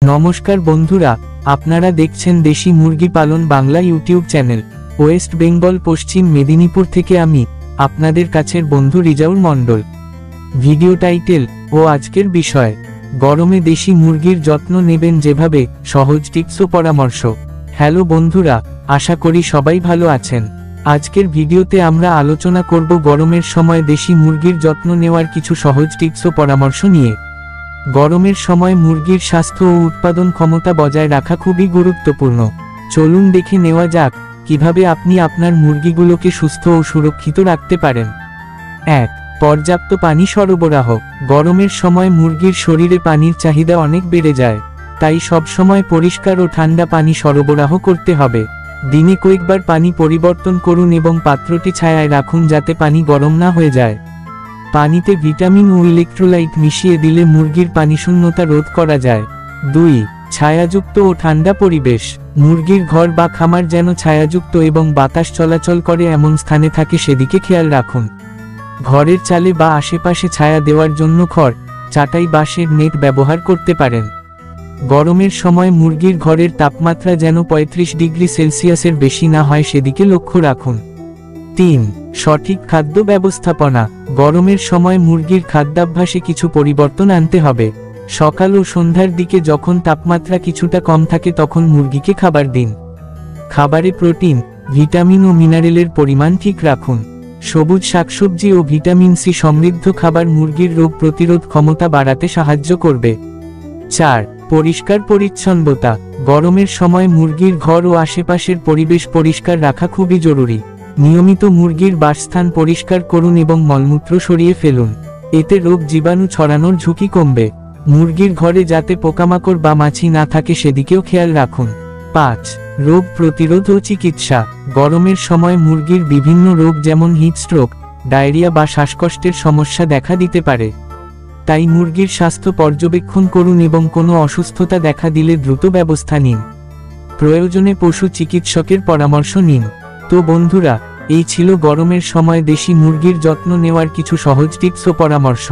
নমস্কার বন্ধুরা, আপনারা দেখছেন দেশি মুরগি পালন Bangla YouTube channel. West Bengal পশ্চিম মেদিনীপুর থেকে আমি আপনাদের কাছের বন্ধু রিজাউল মণ্ডল। ভিডিও টাইটেল ও আজকের বিষয়, গরমে দেশি মুরগির যত্ন নেবেন যেভাবে, সহজ টিপস ও পরামর্শ। হ্যালো বন্ধুরা, আশা করি সবাই ভালো আছেন। আজকের ভিডিওতে আমরা আলোচনা করব গরমের সময় দেশি মুরগির যত্ন নেওয়ার কিছু সহজ টিপস ও পরামর্শ নিয়ে। গরমের সময় মুরগির স্বাস্থ্য ও উৎপাদন ক্ষমতা বজায় রাখা খুবই গুরুত্বপূর্ণ। চলুন দেখে নেওয়া যাক কিভাবে আপনি আপনার মুরগিগুলোকে সুস্থ ও সুরক্ষিত রাখতে পারেন। 1. পর্যাপ্ত পানি সরবরাহ। গরমের সময় মুরগির শরীরে পানির চাহিদা অনেক বেড়ে যায়, তাই সব সময় পরিষ্কার ও ঠান্ডা পানি সরবরাহ করতে হবে। দিনে কয়েকবার পানি পরিবর্তন করুন এবং পাত্রটি ছায়ায় রাখুন যাতে পানি গরম না হয়ে যায়। পানিতে ভিটামিন ও ইলেকট্রোলাইট মিশিয়ে দিলে মুরগির পানিশূন্যতা রোধ করা যায়। 2. ছায়াযুক্ত ও ঠান্ডা পরিবেশ। মুরগির ঘর বা খামার যেন ছায়াযুক্ত এবং বাতাস চলাচল করে এমন স্থানে থাকে সেদিকে খেয়াল রাখুন। ঘরের চালে বা আশেপাশে ছায়া দেওয়ার জন্য খড়, চাটাই, বাঁশের নেট ব্যবহার করতে পারেন। গরমের সময় মুরগির ঘরের তাপমাত্রা যেন 35 ডিগ্রি সেলসিয়াসের বেশি না হয় সেদিকে লক্ষ্য রাখুন। 3. সঠিক খাদ্য ব্যবস্থাপনা। গরমের সময় মুরগির খাদ্যাভ্যাসে কিছু পরিবর্তন আনতে হবে। সকাল ও সন্ধ্যার দিকে যখন তাপমাত্রা কিছুটা কম থাকে তখন মুরগিকে খাবার দিন। খাবারে প্রোটিন, ভিটামিন ও মিনারেলের পরিমাণ ঠিক রাখুন। সবুজ শাকসবজি ও ভিটামিন সি সমৃদ্ধ খাবার মুরগির রোগ প্রতিরোধ ক্ষমতা বাড়াতে সাহায্য করবে। 4. পরিষ্কার পরিচ্ছন্নতা। গরমের সময় মুরগির ঘর ও আশেপাশের পরিবেশ পরিষ্কার রাখা খুবই জরুরি। নিয়মিত মুরগির বাসস্থান পরিষ্কার করুন এবং মলমূত্র সরিয়ে ফেলুন। এতে রোগ জীবাণু ছড়ানোর ঝুঁকি কমবে। মুরগির ঘরে যাতে পোকামাকড় বা মাছি না থাকে সেদিকেও খেয়াল রাখুন। 5. রোগ প্রতিরোধ ও চিকিৎসা। গরমের সময় মুরগির বিভিন্ন রোগ যেমন হিটস্ট্রোক, ডায়রিয়া বা শ্বাসকষ্টের সমস্যা দেখা দিতে পারে। তাই মুরগির স্বাস্থ্য পর্যবেক্ষণ করুন এবং কোনো অসুস্থতা দেখা দিলে দ্রুত ব্যবস্থা নিন। প্রয়োজনে পশু চিকিৎসকের পরামর্শ নিন। তো বন্ধুরা, এই ছিল গরমের সময় দেশি মুরগির যত্ন নেওয়ার কিছু সহজ টিপস ও পরামর্শ।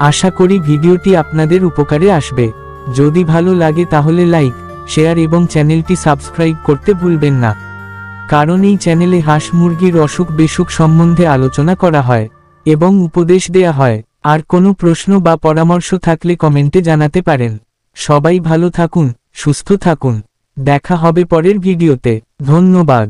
আশা করি ভিডিওটি আপনাদের উপকারে আসবে। যদি ভালো লাগে তাহলে লাইক, শেয়ার এবং চ্যানেলটি সাবস্ক্রাইব করতে ভুলবেন না, কারণ এই চ্যানেলে হাঁস মুরগির অসুখ বিসুখ সম্বন্ধে আলোচনা করা হয় এবং উপদেশ দেয়া হয়। আর কোনো প্রশ্ন বা পরামর্শ থাকলে কমেন্টে জানাতে পারেন। সবাই ভালো থাকুন, সুস্থ থাকুন। দেখা হবে পরের ভিডিওতে। ধন্যবাদ।